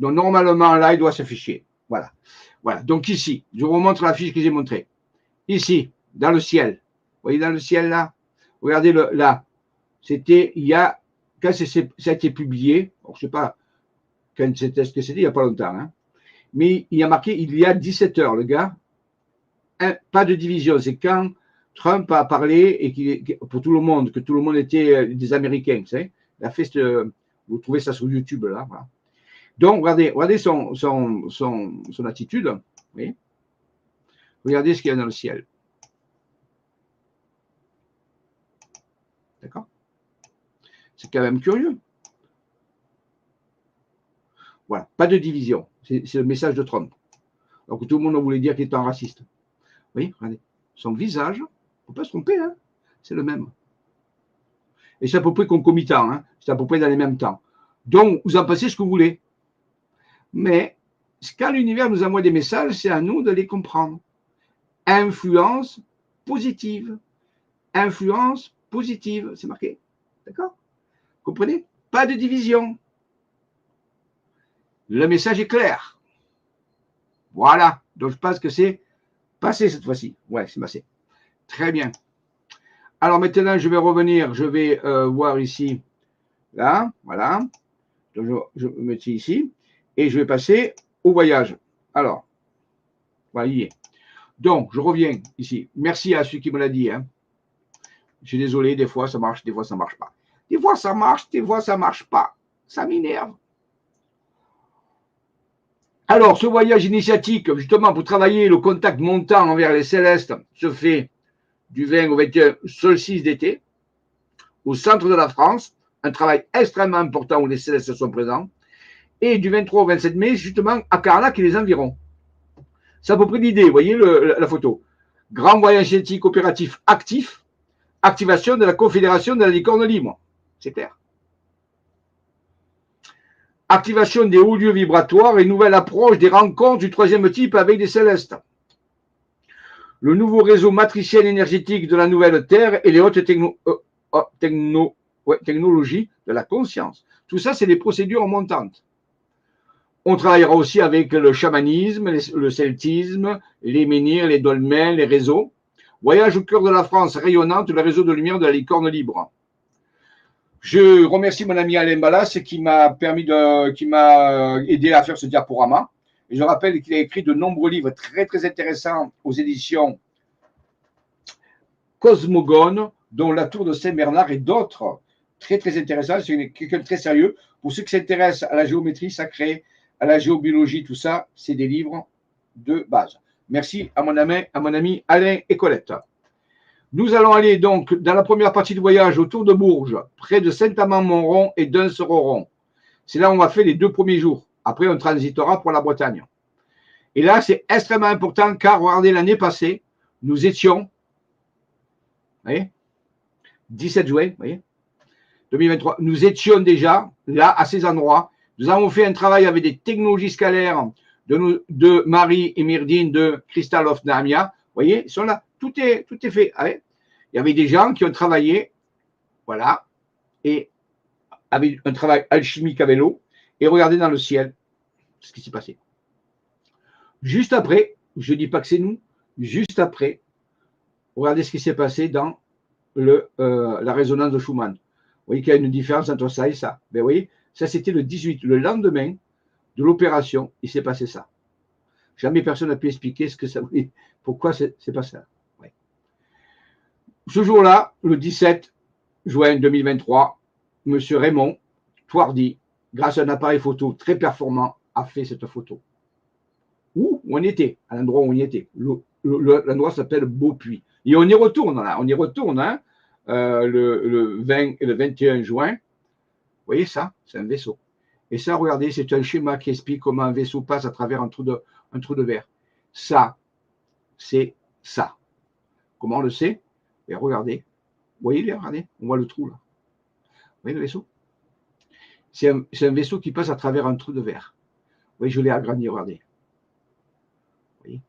Donc, normalement, là, il doit s'afficher. Voilà. Voilà. Donc, ici, je vous montre la fiche que j'ai montrée. Ici, dans le ciel. Vous voyez dans le ciel, là? Regardez là. C'était, il y a, quand ça a été publié, je ne sais pas quand c'était, ce que c'était, il n'y a pas longtemps, hein, mais il y a marqué, il y a 17 heures, le gars, pas de division. C'est quand Trump a parlé et pour tout le monde, que tout le monde était des Américains, vous savez. Il a fait vous trouvez ça sur YouTube, là, voilà. Donc, regardez son attitude. Vous voyez, regardez ce qu'il y a dans le ciel. D'accord? C'est quand même curieux. Voilà, pas de division. C'est le message de Trump. Donc, tout le monde voulait dire qu'il était un raciste. Vous voyez, regardez. Son visage, il ne faut pas se tromper, hein, c'est le même. Et c'est à peu près concomitant, hein, c'est à peu près dans les mêmes temps. Donc, vous en pensez ce que vous voulez. Mais quand l'univers nous envoie des messages, c'est à nous de les comprendre. Influence positive. Influence positive, c'est marqué. D'accord? Comprenez? Pas de division. Le message est clair. Voilà. Donc, je pense que c'est passé cette fois-ci. Ouais, c'est passé. Très bien. Alors, maintenant, je vais revenir. Je vais voir ici. Là, voilà. Donc, je me mets ici. Et je vais passer au voyage. Alors, voilà, il y est. Donc, je reviens ici. Merci à celui qui me l'a dit. Hein. Je suis désolé, des fois ça marche, des fois ça ne marche pas. Des fois ça marche, des fois ça ne marche pas. Ça m'énerve. Alors, ce voyage initiatique, justement, pour travailler le contact montant envers les célestes, se fait du 20 au 21 solstice d'été, au centre de la France, un travail extrêmement important où les célestes sont présents, et du 23 au 27 mai, justement, à Carnac et les environs. C'est à peu près l'idée, vous voyez la photo. Grand voyage initiatique opératif actif, activation de la Confédération de la Licorne Libre. C'est clair. Activation des hauts lieux vibratoires et nouvelle approche des rencontres du troisième type avec des célestes. Le nouveau réseau matriciel énergétique de la nouvelle Terre et les hautes technologies de la conscience. Tout ça, c'est des procédures montantes. On travaillera aussi avec le chamanisme, le celtisme, les menhirs, les dolmens, les réseaux. Voyage au cœur de la France rayonnante, le réseau de lumière de la licorne libre. Je remercie mon ami Alain Ballas qui m'a aidé à faire ce diaporama. Et je rappelle qu'il a écrit de nombreux livres très très intéressants aux éditions Cosmogone, dont La Tour de Saint-Bernard et d'autres très très intéressants. C'est quelqu'un de très sérieux. Pour ceux qui s'intéressent à la géométrie sacrée, à la géobiologie, tout ça, c'est des livres de base. Merci à mon ami Alain et Colette. Nous allons aller donc dans la première partie du voyage autour de Bourges, près de Saint-Amand-Montrond et d'Unse-Roron. C'est là où on va faire les 2 premiers jours. Après, on transitera pour la Bretagne. Et là, c'est extrêmement important car, regardez, l'année passée, nous étions, vous voyez, 17 juin, vous voyez, 2023, nous étions déjà là, à ces endroits. Nous avons fait un travail avec des technologies scalaires de Marie et Myrdine de Kristaloff Nahamia. Vous voyez, ils sont là. Tout est fait. Il y avait des gens qui ont travaillé, voilà, et avec un travail alchimique avec l'eau, et regardez dans le ciel ce qui s'est passé. Juste après, je ne dis pas que c'est nous, juste après, regardez ce qui s'est passé dans la résonance de Schumann. Vous voyez qu'il y a une différence entre ça et ça. Ben, vous voyez, ça c'était le 18, le lendemain de l'opération, il s'est passé ça. Jamais personne n'a pu expliquer ce que ça voulait, pourquoi c'est pas ça. Ouais. Ce jour-là, le 17 juin 2023, M. Raymond Toardy, grâce à un appareil photo très performant, a fait cette photo. Où on était, à l'endroit où on y était. L'endroit s'appelle Beaupuy. Et on y retourne là, hein, le 20 et le 21 juin. Vous voyez ça, c'est un vaisseau. Et ça, regardez, c'est un schéma qui explique comment un vaisseau passe à travers un trou de verre. Ça, c'est ça. Comment on le sait? Et regardez. Vous voyez, regardez, on voit le trou là. Vous voyez le vaisseau? C'est un vaisseau qui passe à travers un trou de verre. Vous voyez, je l'ai agrandi, regardez. Vous voyez?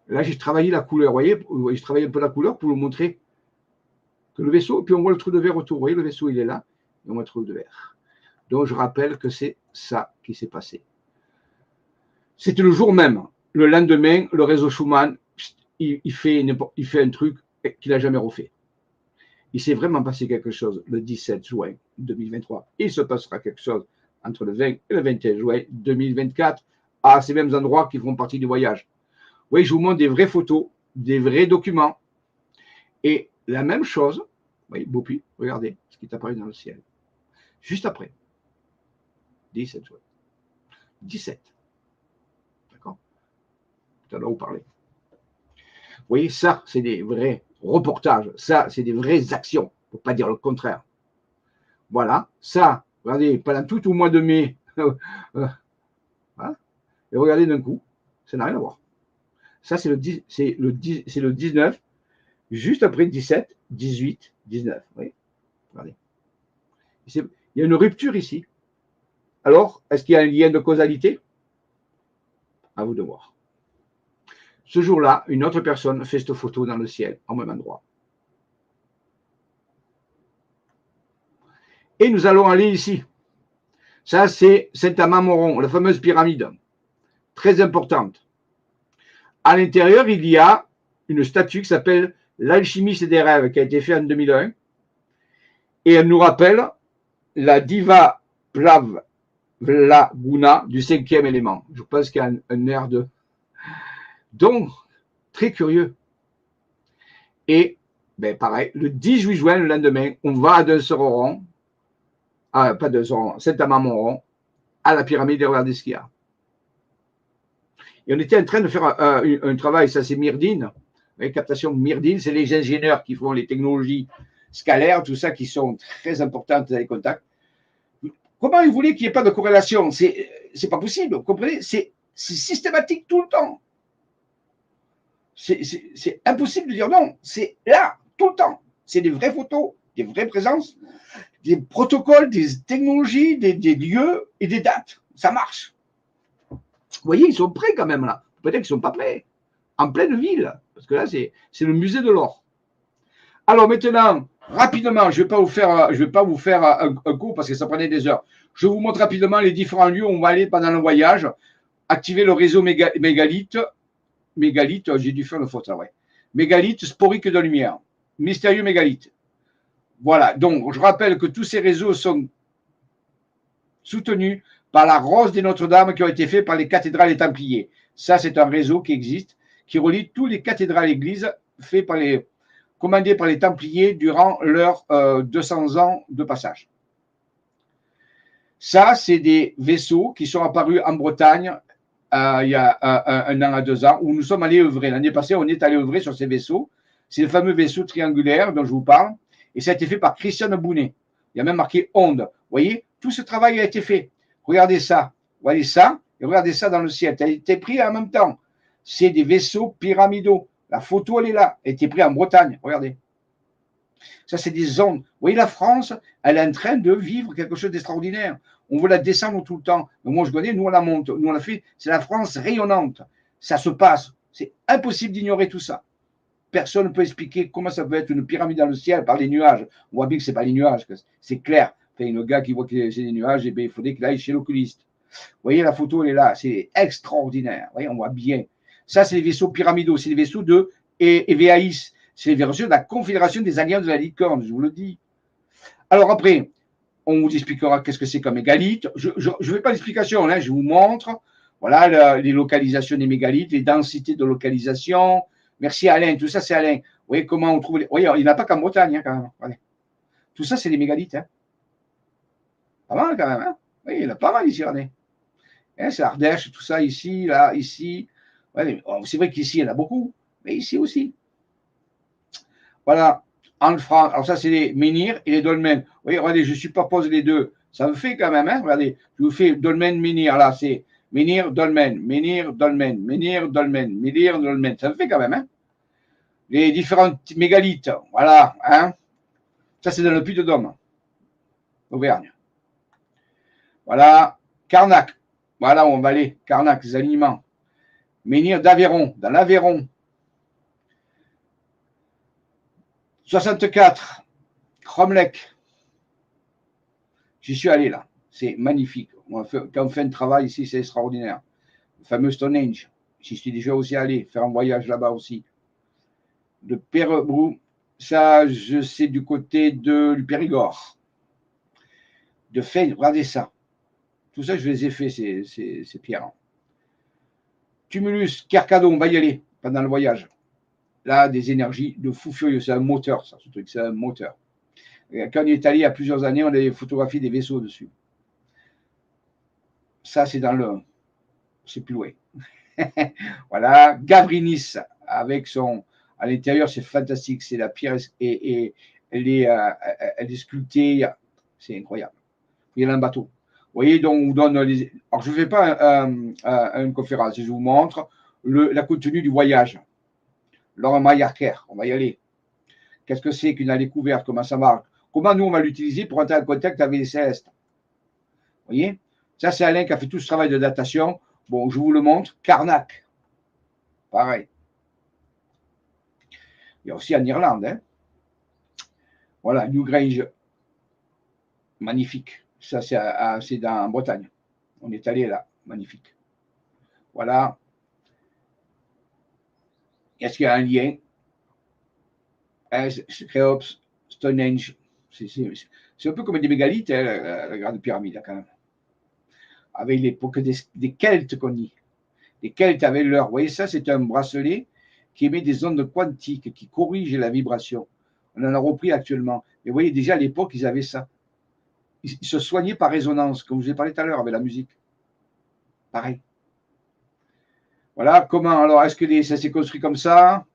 Là, j'ai travaillé la couleur. Vous voyez, je travaille un peu la couleur pour vous montrer que le vaisseau, puis on voit le trou de verre autour. Vous voyez, le vaisseau, il est là, et on voit le trou de verre. Donc, je rappelle que c'est ça qui s'est passé. C'était le jour même. Le lendemain, le réseau Schumann, il fait un truc qu'il n'a jamais refait. Il s'est vraiment passé quelque chose le 17 juin 2023. Il se passera quelque chose entre le 20 et le 21 juin 2024 à ces mêmes endroits qui font partie du voyage. Oui, je vous montre des vraies photos, des vrais documents. Et la même chose, oui, Bopi, regardez ce qui est apparu dans le ciel. Juste après. 17 juin. 17. D'accord? Tout à l'heure, vous parlez. Vous voyez, ça, c'est des vrais reportages. Ça, c'est des vraies actions. Pour ne pas dire le contraire. Voilà. Ça, regardez, pendant tout au mois de mai. Voilà. Et regardez d'un coup, ça n'a rien à voir. Ça, c'est le 19, juste après 17, 18, 19. Oui. Regardez. Il y a une rupture ici. Alors, est-ce qu'il y a un lien de causalité? À vous de voir. Ce jour-là, une autre personne fait cette photo dans le ciel, au même endroit. Et nous allons aller ici. Ça, c'est Saint-Amand-Moron, la fameuse pyramide. Très importante. À l'intérieur, il y a une statue qui s'appelle l'alchimiste des rêves, qui a été faite en 2001. Et elle nous rappelle la diva Plavlaguna du 5e élément. Je pense qu'il y a un air de... Donc, très curieux. Et, ben pareil, le 18 juin, le lendemain, on va à Dunseroron, pas Dunseroron, Saint-Amand-Moron, à la pyramide et regardez ce qu'il y a. Et on était en train de faire un travail, ça c'est Myrdine, captation Myrdine, c'est les ingénieurs qui font les technologies scalaires, tout ça, qui sont très importantes dans les contacts. Comment ils voulaient qu'il n'y ait pas de corrélation? C'est pas possible, vous comprenez? C'est systématique tout le temps. C'est impossible de dire non. C'est là, tout le temps. C'est des vraies photos, des vraies présences, des protocoles, des technologies, des lieux et des dates. Ça marche. Vous voyez, ils sont prêts quand même là. Peut-être qu'ils ne sont pas prêts. En pleine ville. Parce que là, c'est le musée de l'or. Alors maintenant, rapidement, je ne vais pas vous faire un cours parce que ça prenait des heures. Je vous montre rapidement les différents lieux où on va aller pendant le voyage. Activer le réseau mégalith. Mégalith, j'ai dû faire une faute, ça, ouais. Mégalith, sporique de lumière. Mystérieux mégalith. Voilà, donc je rappelle que tous ces réseaux sont soutenus par la Rose des Notre-Dame qui ont été faits par les cathédrales et Templiers. Ça, c'est un réseau qui existe, qui relie tous les cathédrales et églises commandés par les Templiers durant leurs 200 ans de passage. Ça, c'est des vaisseaux qui sont apparus en Bretagne il y a un an à 2 ans, où nous sommes allés œuvrer. L'année passée, on est allé œuvrer sur ces vaisseaux. C'est le fameux vaisseau triangulaire dont je vous parle. Et ça a été fait par Christiane Bounet. Il y a même marqué onde. Vous voyez, tout ce travail a été fait. Regardez ça. Voyez ça. Et regardez ça dans le ciel. Ça a été pris en même temps. C'est des vaisseaux pyramidaux. La photo, elle est là. Elle a été prise en Bretagne. Regardez. Ça, c'est des ondes. Vous voyez, la France, elle est en train de vivre quelque chose d'extraordinaire. On veut la descendre tout le temps. Mais moi, je connais, nous, on la monte. Nous, on la fait. C'est la France rayonnante. Ça se passe. C'est impossible d'ignorer tout ça. Personne ne peut expliquer comment ça peut être une pyramide dans le ciel par les nuages. On voit bien que ce n'est pas les nuages, c'est clair. Enfin, le gars qui voit que c'est des nuages, eh bien, il faudrait qu'il aille chez l'oculiste. Vous voyez, la photo, elle est là. C'est extraordinaire. Vous voyez, on voit bien. Ça, c'est les vaisseaux pyramidaux. C'est les vaisseaux de Evéaïs. C'est les vaisseaux de la Confédération des Alliances de la Licorne, je vous le dis. Alors après, on vous expliquera qu'est-ce que c'est comme mégalithe. Je ne fais pas l'explication, hein, je vous montre. Voilà les localisations des mégalithes, les densités de localisation. Merci Alain, tout ça c'est Alain. Vous voyez comment on trouve. Vous voyez, il n'y en a pas qu'en Bretagne, hein, quand même. Voilà. Tout ça c'est des mégalithes. Hein. Pas mal quand même. Hein. Oui, il y en a pas mal ici, regardez. Hein, c'est Ardèche, tout ça ici, là, ici. Ouais, c'est vrai qu'ici il y en a beaucoup, mais ici aussi. Voilà, en France. Alors ça c'est les menhirs et les dolmens. Vous voyez, regardez, je superpose les deux. Ça me fait quand même, hein. Regardez, je vous fais dolmen, menhir. Là, c'est menhir, dolmen, menhir, dolmen, menhir, dolmen, menhir, dolmen. Ça me fait quand même, hein. Les différentes mégalithes. Voilà, hein. Ça, c'est dans le Puy-de-Dôme, Auvergne. Voilà, Carnac. Voilà où on va aller. Carnac, les aliments. Menhir d'Aveyron, dans l'Aveyron. 64, Cromlech. J'y suis allé là. C'est magnifique. Quand on fait un travail ici, c'est extraordinaire. Le fameux Stonehenge. J'y suis déjà aussi allé, faire un voyage là-bas aussi. De Pérébroux, ça, c'est du côté du Périgord. De Fès, regardez ça. Tout ça, je les ai fait, ces pierres. Tumulus, Kercado, on va y aller pendant le voyage. Là, des énergies de fou furieux. C'est un moteur, ça, ce truc. C'est un moteur. Et quand on y est allé il y a plusieurs années, on avait photographié des vaisseaux dessus. Ça, c'est dans le. C'est plus loin. Voilà. Gavrinis, avec son. À l'intérieur, c'est fantastique. C'est la pierre et elle est sculptée. C'est incroyable. Il y a un bateau. Vous voyez, donc on vous donne les. Alors, je ne fais pas une conférence, je vous montre la contenu du voyage. Laurent Maillarquer, on va y aller. Qu'est-ce que c'est qu'une découverte? Comment ça marche? Comment nous, on va l'utiliser pour entrer en contact avec les célestes? Vous voyez? Ça, c'est Alain qui a fait tout ce travail de datation. Bon, je vous le montre. Karnak. Pareil. Il y a aussi en Irlande. Hein. Voilà, Newgrange. Magnifique. Ça, c'est en Bretagne. On est allé là. Magnifique. Voilà. Est-ce qu'il y a un lien? Khéops, Stonehenge. C'est un peu comme des mégalithes, hein, la grande pyramide, quand même. Avec l'époque des Celtes qu'on dit. Les Celtes avaient leur. Vous voyez, ça, c'est un bracelet qui émet des ondes quantiques, qui corrige la vibration. On en a repris actuellement. Mais vous voyez, déjà à l'époque, ils avaient ça. Ils se soignaient par résonance, comme je vous ai parlé tout à l'heure avec la musique. Pareil. Voilà, comment alors, est-ce que ça s'est construit comme ça?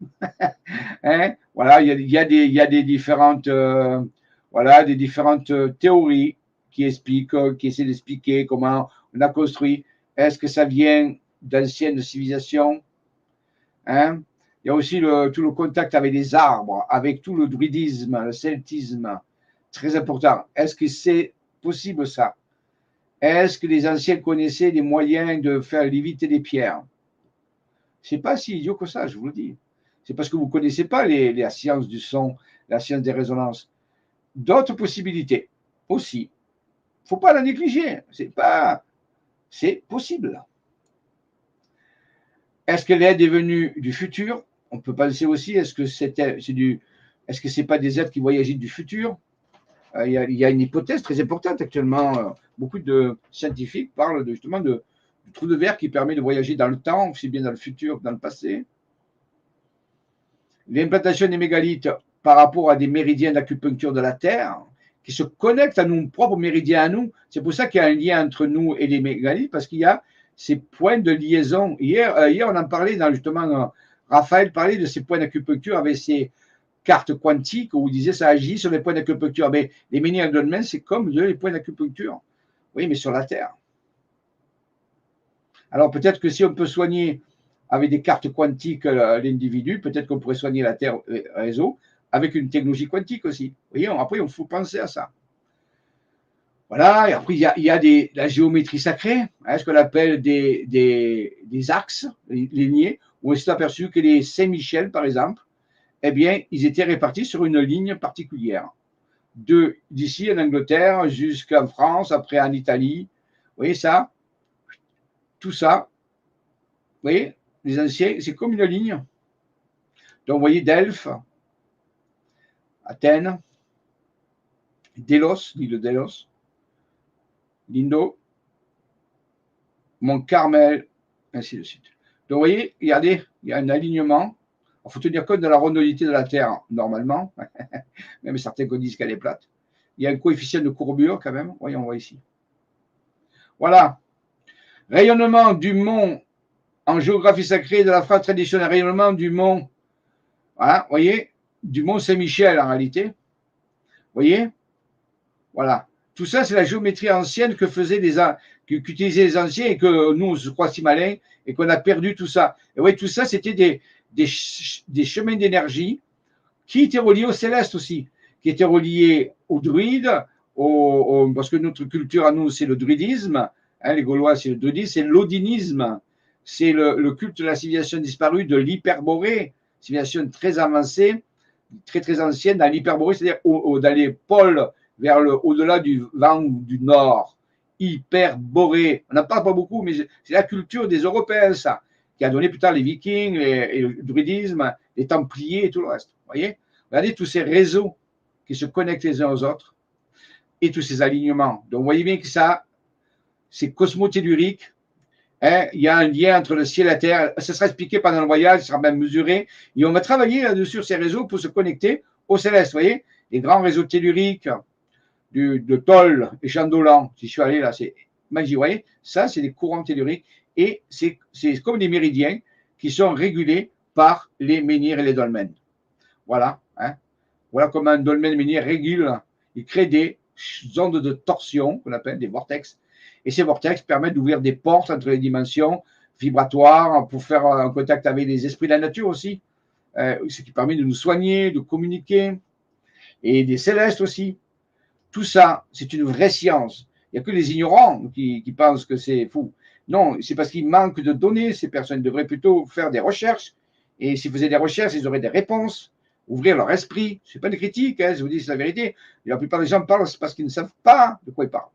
Hein? Voilà, il y a des différentes, des différentes théories qui expliquent, qui essaient d'expliquer comment on a construit. Est-ce que ça vient d'anciennes civilisations? Hein? Il y a aussi tout le contact avec les arbres, avec tout le druidisme, le celtisme, très important. Est-ce que c'est possible ça? Est-ce que les anciens connaissaient des moyens de faire léviter des pierres? C'est pas si idiot que ça, je vous le dis. C'est parce que vous ne connaissez pas la science du son, la science des résonances. D'autres possibilités aussi. Il ne faut pas la négliger. C'est possible. Est-ce que l'aide est venue du futur? On peut penser aussi, est-ce que c'est pas des êtres qui voyagent du futur? Il y a une hypothèse très importante actuellement. Beaucoup de scientifiques parlent justement du trou de verre qui permet de voyager dans le temps, aussi bien dans le futur que dans le passé. L'implantation des mégalithes par rapport à des méridiens d'acupuncture de la Terre qui se connectent à nos propres méridiens à nous. C'est pour ça qu'il y a un lien entre nous et les mégalithes, parce qu'il y a ces points de liaison. Hier on en parlait, justement, Raphaël parlait de ces points d'acupuncture avec ces cartes quantiques où il disait ça agit sur les points d'acupuncture. Mais les méridiens de demain, c'est comme les points d'acupuncture. Oui, mais sur la Terre. Alors peut-être que si on peut soigner avec des cartes quantiques l'individu, peut-être qu'on pourrait soigner la Terre réseau avec une technologie quantique aussi. Vous voyez, après, il faut penser à ça. Voilà, et après, il y a la géométrie sacrée, hein, ce qu'on appelle des axes lignés, où on s'est aperçu que les Saint-Michel, par exemple, eh bien, ils étaient répartis sur une ligne particulière. D'ici en Angleterre jusqu'en France, après en Italie. Vous voyez ça? Tout ça, vous voyez, les anciens, c'est comme une ligne. Donc, vous voyez, Delphes, Athènes, Délos, l'île de Délos, Lindo, Mont Carmel, ainsi de suite. Donc, vous voyez, regardez, il y a un alignement. Il faut tenir compte de la rondalité de la Terre, normalement. Même certains disent qu'elle est plate. Il y a un coefficient de courbure, quand même. Voyons, on voit ici. Voilà. Rayonnement du mont en géographie sacrée de la phrase traditionnelle. Rayonnement du mont, voilà, vous voyez, du mont Saint-Michel, en réalité. Vous voyez? Voilà. Tout ça, c'est la géométrie ancienne qu'utilisaient les anciens et que nous, on se croit si malins et qu'on a perdu tout ça. Et oui, tout ça, c'était des chemins d'énergie qui étaient reliés au céleste aussi, qui étaient reliés aux druides, parce que notre culture à nous, c'est le druidisme. Hein, les Gaulois, c'est le druidisme, c'est l'odinisme. C'est le culte de la civilisation disparue, de l'hyperborée, civilisation très avancée, très très ancienne, dans l'hyperborée, c'est-à-dire dans les pôles, au-delà du vent du nord. hyperborée. On n'en parle pas beaucoup, mais c'est la culture des Européens, ça, qui a donné plus tard les Vikings, et le druidisme, les Templiers et tout le reste. Vous voyez? Regardez tous ces réseaux qui se connectent les uns aux autres et tous ces alignements. Donc, vous voyez bien que ça, c'est cosmotellurique. Hein, il y a un lien entre le ciel et la terre. Ça sera expliqué pendant le voyage, ça sera même mesuré. Et on va travailler là-dessus sur ces réseaux pour se connecter au céleste. Vous voyez, les grands réseaux telluriques de Toll et Chandolan. Si je suis allé là, c'est magique. Vous voyez, ça, c'est des courants telluriques et c'est comme des méridiens qui sont régulés par les menhirs et les dolmens. Voilà. Hein. Voilà comment un dolmen menhir régule. Il crée des ondes de torsion qu'on appelle des vortex. Et ces vortex permettent d'ouvrir des portes entre les dimensions vibratoires pour faire un contact avec les esprits de la nature aussi, ce qui permet de nous soigner, de communiquer, et des célestes aussi. Tout ça, c'est une vraie science. Il n'y a que les ignorants qui pensent que c'est fou. Non, c'est parce qu'il manque de données. Ces personnes devraient plutôt faire des recherches. Et s'ils faisaient des recherches, ils auraient des réponses, ouvrir leur esprit. Ce n'est pas une critique, hein, je vous dis, c'est la vérité. Et la plupart des gens parlent, c'est parce qu'ils ne savent pas de quoi ils parlent.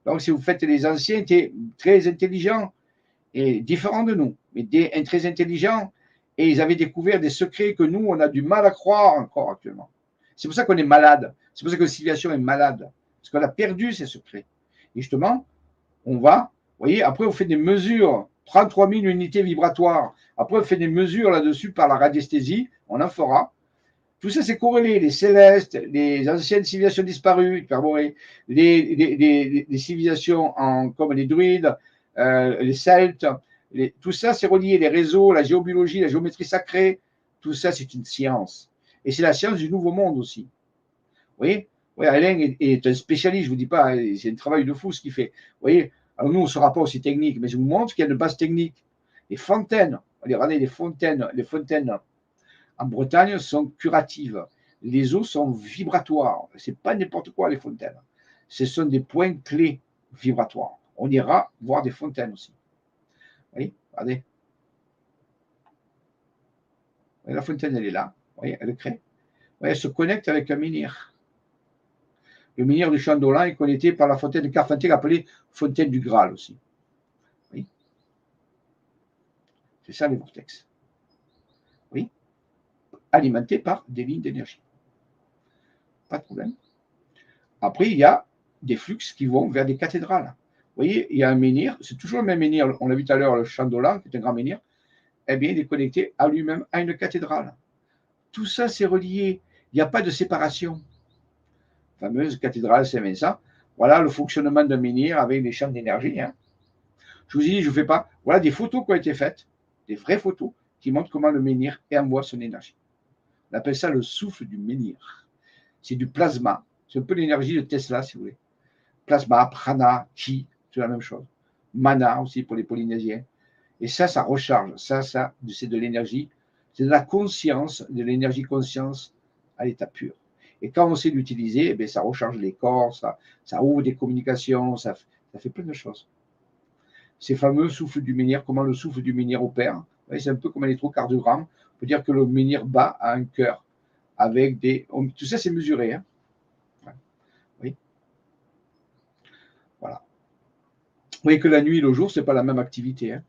Donc, si vous faites les anciens, étaient très intelligents et différents de nous, mais très intelligents, et ils avaient découvert des secrets que nous, on a du mal à croire encore actuellement. C'est pour ça qu'on est malade. C'est pour ça que la civilisation est malade. Parce qu'on a perdu ces secrets. Et justement, on va, vous voyez, après, on fait des mesures, 33 000 unités vibratoires. Après, on fait des mesures là-dessus par la radiesthésie, on en fera. Tout ça, c'est corrélé. Les célestes, les anciennes civilisations disparues, hyperborées, les civilisations comme les druides, les celtes, tout ça, c'est relié. Les réseaux, la géobiologie, la géométrie sacrée, tout ça, c'est une science. Et c'est la science du nouveau monde aussi. Vous voyez? Oui, Alain est un spécialiste, je ne vous dis pas, c'est un travail de fou ce qu'il fait. Vous voyez? Alors nous, on ne sera pas aussi technique, mais je vous montre qu'il y a une base technique. Les fontaines, regardez les fontaines en Bretagne sont curatives. Les eaux sont vibratoires. Ce n'est pas n'importe quoi les fontaines. Ce sont des points clés vibratoires. On ira voir des fontaines aussi. Vous voyez? Regardez. La fontaine, elle est là. Vous voyez, elle crée. Vous voyez, elle se connecte avec un menhir. Le menhir du Chandolan est connecté par la fontaine de Carpentier, appelée fontaine du Graal aussi. Oui. C'est ça les vortex. Oui. Alimentés par des lignes d'énergie. Pas de problème. Après, il y a des flux qui vont vers des cathédrales. Vous voyez, il y a un menhir, c'est toujours le même menhir, on l'a vu tout à l'heure, le Chandolan, qui est un grand menhir, eh bien, il est connecté à lui-même à une cathédrale. Tout ça, c'est relié. Il n'y a pas de séparation. La fameuse cathédrale Saint-Vincent. Voilà le fonctionnement d'un menhir avec des champs d'énergie. Hein. Je vous dis, je ne fais pas. Voilà des photos qui ont été faites, des vraies photos, qui montrent comment le menhir envoie son énergie. On appelle ça le souffle du menhir. C'est du plasma. C'est un peu l'énergie de Tesla, si vous voulez. Plasma, prana, ki, c'est la même chose. Mana aussi pour les Polynésiens. Et ça recharge. Ça, c'est de l'énergie. C'est de la conscience, de l'énergie conscience à l'état pur. Et quand on sait l'utiliser, eh ça recharge les corps, ça ouvre des communications, ça fait plein de choses. Ces fameux souffles du menhir, comment le souffle du menhir opère. C'est un peu comme un électrocardiogramme. On peut dire que le menhir bat à un cœur avec des. Tout ça, c'est mesuré. Hein. Oui. Voilà. Vous voyez que la nuit et le jour, ce n'est pas la même activité. Hein.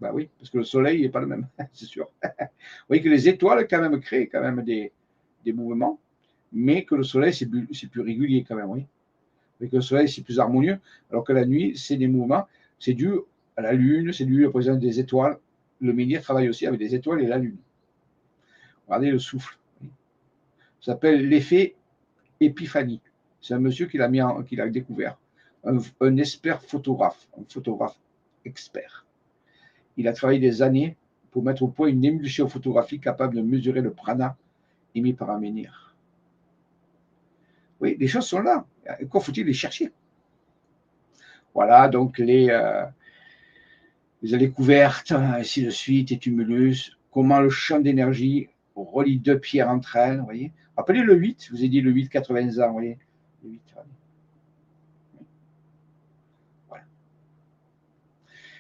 Ben oui, parce que le soleil n'est pas le même, c'est sûr. Vous voyez que les étoiles, quand même, créent quand même des mouvements, mais que le soleil, c'est plus régulier quand même, oui. Et que le soleil, c'est plus harmonieux, alors que la nuit, c'est des mouvements. C'est dû à la lune, c'est dû à la présence des étoiles. Le menhir travaille aussi avec les étoiles et la lune. Regardez le souffle. Ça s'appelle l'effet épiphanie. C'est un monsieur qui l'a découvert. Un expert photographe, un photographe expert. Il a travaillé des années pour mettre au point une émulsion photographique capable de mesurer le prana émis par un menhir. Oui, les choses sont là. Encore faut-il les chercher. Voilà, donc les allées couvertes, ainsi de suite, et tumulus, comment le champ d'énergie relie deux pierres entre elles, vous voyez. Rappelez le 8, je vous ai dit le 8, 80 ans, vous voyez. Le 8, voilà.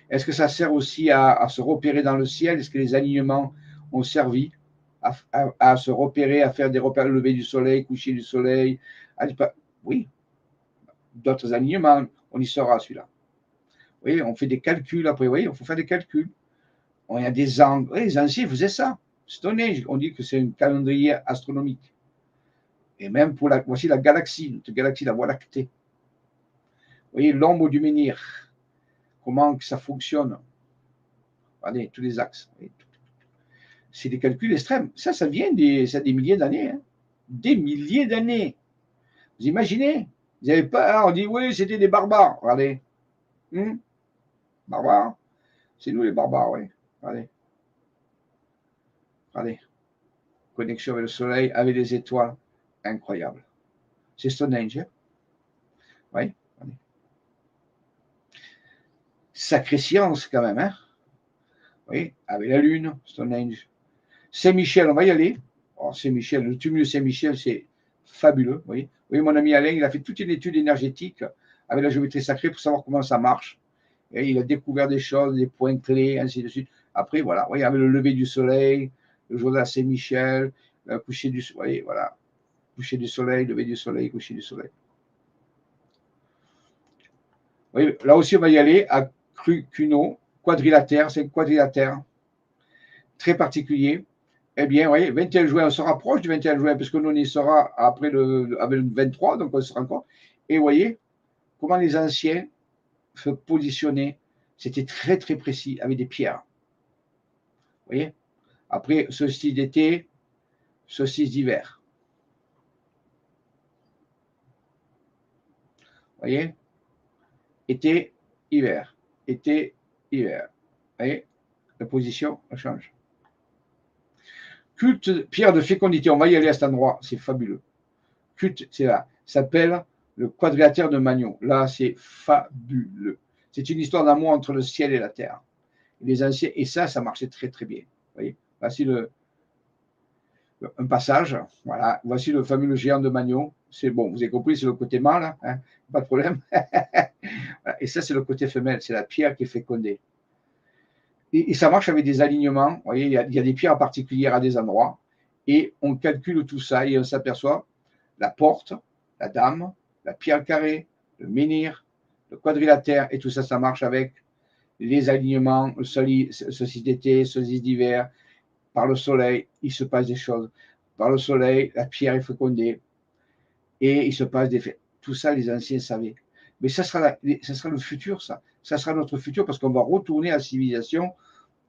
Est-ce que ça sert aussi à se repérer dans le ciel? Est-ce que les alignements ont servi à se repérer, à faire des repères, lever du soleil, coucher du soleil? Oui. d'autres alignements, on y sera celui-là. Vous voyez, on fait des calculs après, vous voyez, il faut faire des calculs. Il y a des angles. Oui, les anciens faisaient ça. Stone Age, on dit que c'est un calendrier astronomique. Et même pour voici la galaxie, notre galaxie, la Voie lactée. Vous voyez, l'ombre du menhir, comment ça fonctionne. Regardez, tous les axes. C'est des calculs extrêmes. Ça vient des milliers d'années. Hein. Des milliers d'années. Vous imaginez? Vous n'avez pas. On dit, oui, c'était des barbares. Regardez. Barbares. C'est nous les barbares, oui. Regardez. Regardez. Connexion avec le soleil, avec les étoiles. Incroyable. C'est Stonehenge. Hein? Oui. Regardez. Sacrée science, quand même. Hein? Oui, avec la Lune, Stonehenge. Saint-Michel, on va y aller. Oh, Saint-Michel, le tumulus de Saint-Michel, c'est fabuleux. Vous voyez, mon ami Alain, il a fait toute une étude énergétique avec la géométrie sacrée pour savoir comment ça marche. Et il a découvert des choses, des points clés, ainsi de suite. Après, voilà, vous voyez, avec le lever du soleil, le jour de la Saint-Michel, le coucher du soleil, voilà. Coucher du soleil, lever du soleil, coucher du soleil. Vous voyez, là aussi, on va y aller à Cuno, quadrilatère, c'est un quadrilatère très particulier. Eh bien, vous voyez, 21 juin, on se rapproche du 21 juin, parce que nous, on y sera après avec le 23, donc on sera encore. Et vous voyez comment les anciens se positionnaient. C'était très, très précis, avec des pierres. Vous voyez? Après, solstice d'été, solstice d'hiver. Vous voyez? Été, hiver. Été, hiver. Vous voyez? La position, elle change. Culte, pierre de fécondité, on va y aller à cet endroit, c'est fabuleux. Culte, c'est là, ça s'appelle le quadrilatère de Magnon. Là, c'est fabuleux. C'est une histoire d'amour entre le ciel et la terre. Les anciens, et ça marchait très très bien. Vous voyez, voici un passage. Voilà, voici le fameux géant de Magnon. C'est bon, vous avez compris, c'est le côté mâle, hein, pas de problème. Et ça, c'est le côté femelle, c'est la pierre qui est fécondée. Et ça marche avec des alignements. Vous voyez, il y a des pierres particulières à des endroits. Et on calcule tout ça et on s'aperçoit la porte, la dame, la pierre carrée, le menhir, le quadrilatère, et tout ça, ça marche avec les alignements, le solstice d'été, solstice d'hiver, par le soleil, il se passe des choses. Par le soleil, la pierre est fécondée, et il se passe des faits. Tout ça, les anciens savaient. Mais ça sera le futur, ça. Ça sera notre futur, parce qu'on va retourner à la civilisation,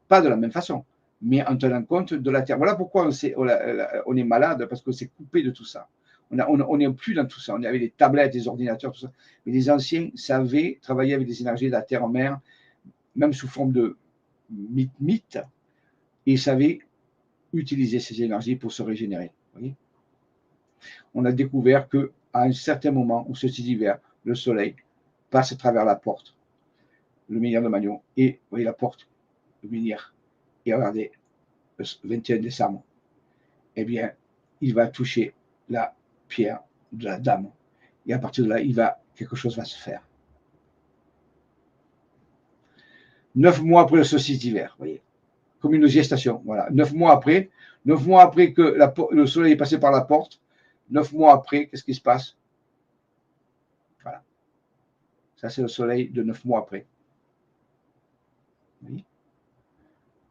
pas de la même façon, mais en tenant compte de la Terre. Voilà pourquoi on est malade, parce qu'on s'est coupé de tout ça. On n'est plus dans tout ça. On avait des tablettes, des ordinateurs, tout ça. Mais les anciens savaient travailler avec des énergies de la terre en mer, même sous forme de mythe, et ils savaient utiliser ces énergies pour se régénérer. Vous voyez, on a découvert qu'à un certain moment, où ceci d'hiver, le soleil passe à travers la porte, le menhir de Magnon, et vous voyez la porte, le menhir, et regardez, le 21 décembre, eh bien, il va toucher la pierre de la dame. Et à partir de là, quelque chose va se faire. 9 mois après le solstice d'hiver, vous voyez, comme une gestation. Voilà, 9 mois après que le soleil est passé par la porte, 9 mois après, qu'est-ce qui se passe? Voilà. Ça, c'est le soleil de 9 mois après. Vous voyez,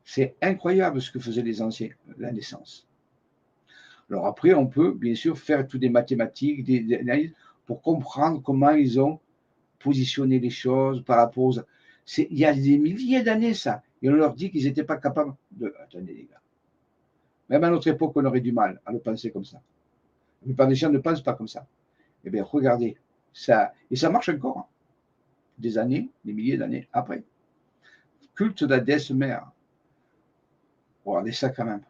c'est incroyable ce que faisaient les anciens, la naissance. Alors après, on peut bien sûr faire toutes des mathématiques, des analyses pour comprendre comment ils ont positionné les choses par rapport aux... Il y a des milliers d'années, ça. Et on leur dit qu'ils n'étaient pas capables de... Attendez, les gars. Même à notre époque, on aurait du mal à le penser comme ça. La plupart des gens ne pensent pas comme ça. Eh bien, regardez, ça... Et ça marche encore. Hein. Des années, des milliers d'années après. Culte de la déesse mère. Regardez ça quand même.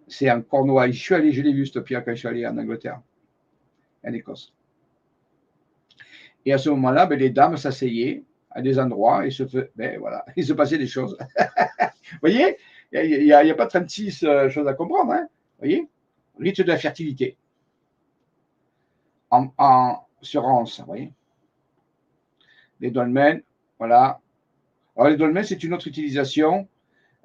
C'est en Cornouailles. Je l'ai vu, cette pierre, quand je suis allé en Angleterre, en Écosse. Et à ce moment-là, les dames s'asseyaient à des endroits et il se passait des choses. Vous voyez, il n'y a pas 36 choses à comprendre. Hein. Vous voyez, rite de la fertilité. Sur Anse, vous voyez. Les dolmens, voilà. Alors, les dolmens, c'est une autre utilisation.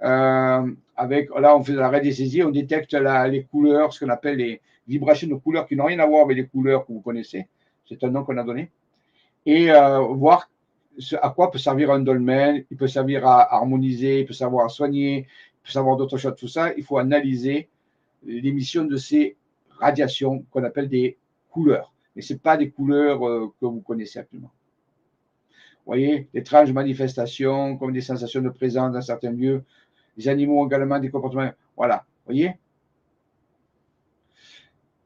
Là, on fait de la radiesthésie, on détecte les couleurs, ce qu'on appelle les vibrations de couleurs qui n'ont rien à voir avec les couleurs que vous connaissez. c'est un nom qu'on a donné, et voir à quoi peut servir un dolmen. Il peut servir à harmoniser, il peut servir à soigner, il peut servir d'autres choses, tout ça. Il faut analyser l'émission de ces radiations qu'on appelle des couleurs. Mais ce n'est pas des couleurs que vous connaissez actuellement. Vous voyez, d'étranges manifestations, comme des sensations de présence dans certains lieux, les animaux ont également des comportements. Voilà, vous voyez.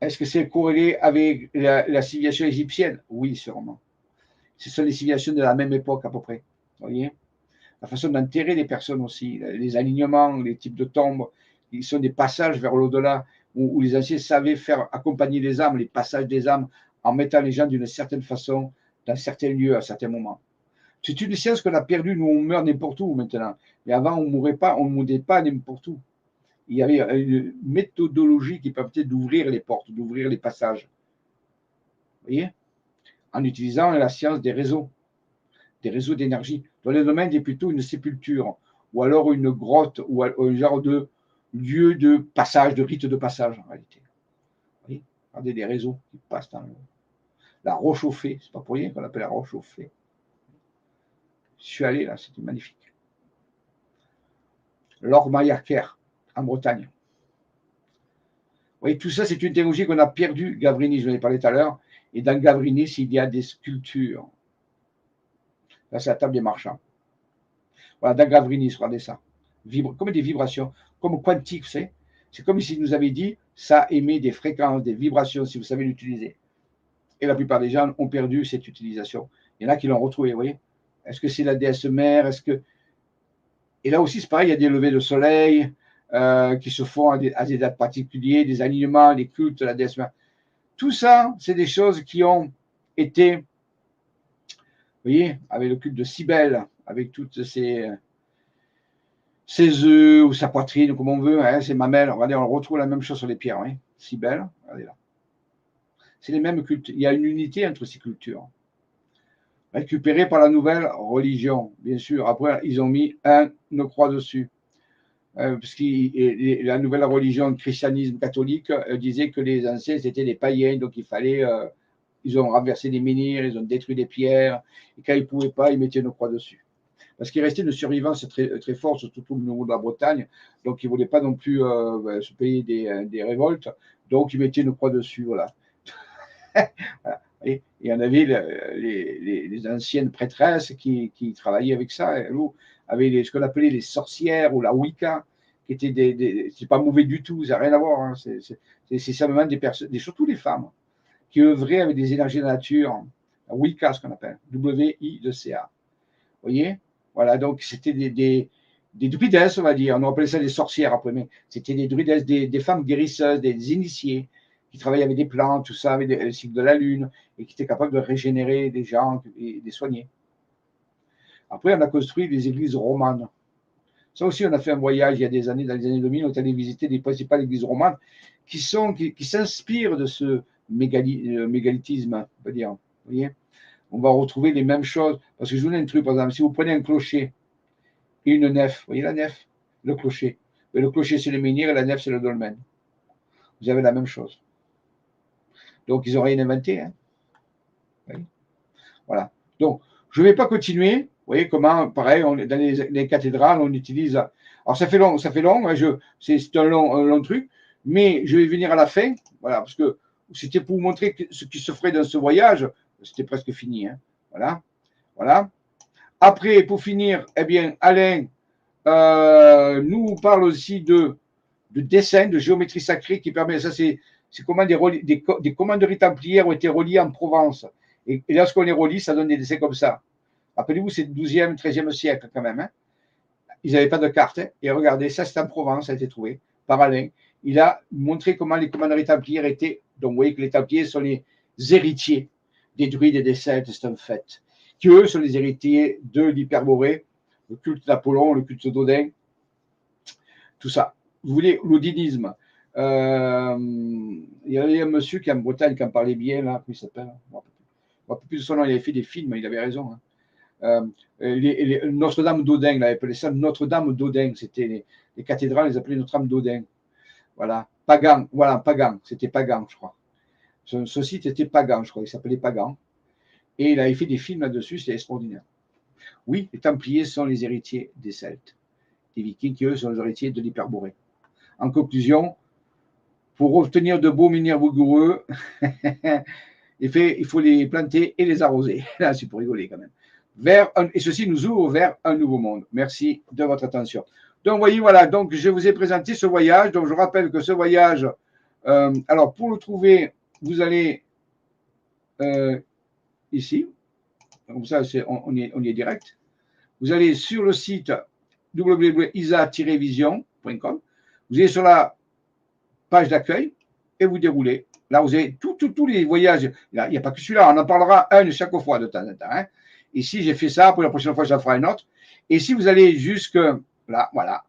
Est-ce que c'est corrélé avec la civilisation égyptienne? Oui, sûrement. Ce sont les civilisations de la même époque à peu près. Vous voyez, la façon d'enterrer les personnes aussi, les alignements, les types de tombes, ils sont des passages vers l'au-delà où les anciens savaient faire accompagner les âmes, les passages des âmes, en mettant les gens d'une certaine façon dans certains lieux à certains moments. C'est une science qu'on a perdue. Nous, on meurt n'importe où maintenant. Mais avant, on ne mourait pas n'importe où. Il y avait une méthodologie qui permettait d'ouvrir les portes, d'ouvrir les passages. Vous voyez, en utilisant la science des réseaux d'énergie. Dans le domaine, c'est plutôt une sépulture, ou alors une grotte, ou un genre de lieu de passage, de rite de passage, en réalité. Vous voyez, regardez les réseaux qui passent dans la roche au fée. C'est pas pour rien qu'on appelle la roche au fée. Je suis allé là, c'était magnifique. L'Ormayaker, en Bretagne. Vous voyez, tout ça, c'est une technologie qu'on a perdue. Gavrinis, je en ai parlé tout à l'heure. Et dans Gavrinis, il y a des sculptures. Là, c'est la table des marchands. Voilà, dans Gavrinis, regardez ça. Comme des vibrations, comme quantique, vous savez. C'est comme s'il nous avait dit, ça émet des fréquences, des vibrations, si vous savez l'utiliser. Et la plupart des gens ont perdu cette utilisation. Il y en a qui l'ont retrouvé, vous voyez. Est-ce que c'est la déesse mère? Et là aussi, c'est pareil, il y a des levées de soleil qui se font à des dates particulières, des alignements, les cultes de la déesse mère. Tout ça, c'est des choses qui ont été, vous voyez, avec le culte de Cybèle, avec toutes ses œufs ou sa poitrine, comme on veut, hein, ses mamelles. Regardez, on retrouve la même chose sur les pierres. Hein. Cybèle, regardez là. C'est les mêmes cultes. Il y a une unité entre ces cultures. Récupérée par la nouvelle religion, bien sûr. Après, ils ont mis une croix dessus. Parce que la nouvelle religion, le christianisme catholique, disait que les anciens, c'était des païens. Donc, il fallait... ils ont renversé des menhirs, ils ont détruit des pierres. Et quand ils ne pouvaient pas, ils mettaient une croix dessus. Parce qu'il restait une survivance très, très forte, surtout au niveau de la Bretagne. Donc, ils ne voulaient pas non plus se payer des révoltes. Donc, ils mettaient une croix dessus. Voilà. Voilà. Et il y en avait les anciennes prêtresses qui travaillaient avec ça. Avec ce qu'on appelait les sorcières ou la Wicca, qui étaient c'est pas mauvais du tout, ça n'a rien à voir. Hein. C'est simplement des personnes, surtout les femmes, qui œuvraient avec des énergies de la nature. La Wicca, ce qu'on appelle, W-I-C-A. Vous voyez? Voilà, donc c'était des druidesses, on va dire. On appelait ça des sorcières après, mais c'était des druidesses, des femmes guérisseuses, des initiés, qui travaillaient avec des plantes, tout ça, avec le cycle de la lune, et qui étaient capables de régénérer des gens et de soigner. Après, on a construit des églises romanes. Ça aussi, on a fait un voyage il y a des années, dans les années 2000, on est allé visiter les principales églises romanes qui s'inspirent de ce mégalithisme, on peut dire. Vous voyez, on va retrouver les mêmes choses. Parce que je vous donne un truc, par exemple, si vous prenez un clocher et une nef, vous voyez la nef, le clocher. Mais le clocher, c'est le menhir et la nef, c'est le dolmen. Vous avez la même chose. Donc, ils n'ont rien inventé. Hein. Voilà. Donc, je ne vais pas continuer. Vous voyez comment, pareil, dans les cathédrales, on utilise. Alors, ça fait long. Hein, c'est un long truc. Mais je vais venir à la fin. Voilà, parce que c'était pour vous montrer ce qui se ferait dans ce voyage. C'était presque fini. Hein. Voilà. Après, pour finir, eh bien, Alain nous parle aussi de dessin, de géométrie sacrée qui permet. Ça, c'est comment des commanderies templières ont été reliées en Provence. Et lorsqu'on les relie, ça donne des dessins comme ça. Rappelez-vous, c'est le 12e, 13e siècle quand même. Hein. Ils n'avaient pas de carte. Hein. Et regardez, ça, c'est en Provence, ça a été trouvé par Alain. Il a montré comment les commanderies templières étaient. Donc, vous voyez que les templiers sont les héritiers des druides et des celtes, c'est un fait. Qui, eux, sont les héritiers de l'Hyperborée, le culte d'Apollon, le culte d'Odin, tout ça. Vous voulez, l'odinisme. Il y avait un monsieur qui est en Bretagne qui en parlait bien, là, comment il s'appelle? Je ne me rappelle plus de son nom, il avait fait des films, il avait raison. Hein. Notre-Dame d'Odin, il avait appelé ça Notre-Dame d'Odin, c'était les cathédrales, ils appelaient Notre-Dame d'Odin. Voilà, Pagan, c'était Pagan, je crois. Ce site était Pagan, je crois, il s'appelait Pagan. Et il avait fait des films là-dessus, c'était extraordinaire. Oui, les Templiers sont les héritiers des Celtes. Les Vikings, qui eux sont les héritiers de l'Hyperborée. En conclusion, pour obtenir de beaux menhirs vigoureux, il faut les planter et les arroser. Là, c'est pour rigoler quand même. Et ceci nous ouvre vers un nouveau monde. Merci de votre attention. Donc, vous voyez, voilà, donc je vous ai présenté ce voyage. Donc, je rappelle que ce voyage, alors pour le trouver, vous allez ici. Comme ça, on y est direct. Vous allez sur le site www.isa-vision.com. Vous allez sur la page d'accueil et vous déroulez. Là, vous avez tous les voyages. Là, il n'y a pas que celui-là. On en parlera un chaque fois de temps en temps. Hein. Ici, j'ai fait ça. Pour la prochaine fois, j'en ferai un autre. Et si vous allez jusque là, voilà.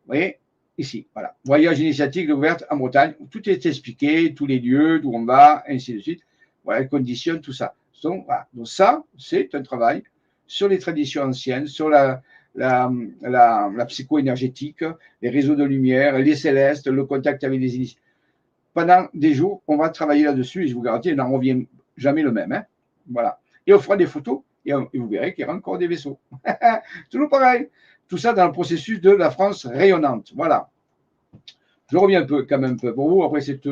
Vous voyez, ici, voilà. Voyage initiatique découverte en Bretagne. Tout est expliqué, tous les lieux, d'où on va, ainsi de suite. Voilà, les conditions, tout ça. Donc, voilà. Donc ça, c'est un travail sur les traditions anciennes, sur la psycho-énergétique, les réseaux de lumière, les célestes, le contact avec les initiés. Pendant des jours, on va travailler là-dessus et je vous garantis, il n'en revient jamais le même. Hein. Voilà. Et on fera des photos et vous verrez qu'il y aura encore des vaisseaux. Toujours pareil. Tout ça dans le processus de la France rayonnante. Voilà. Je reviens un peu, quand même, un peu pour vous. Après cette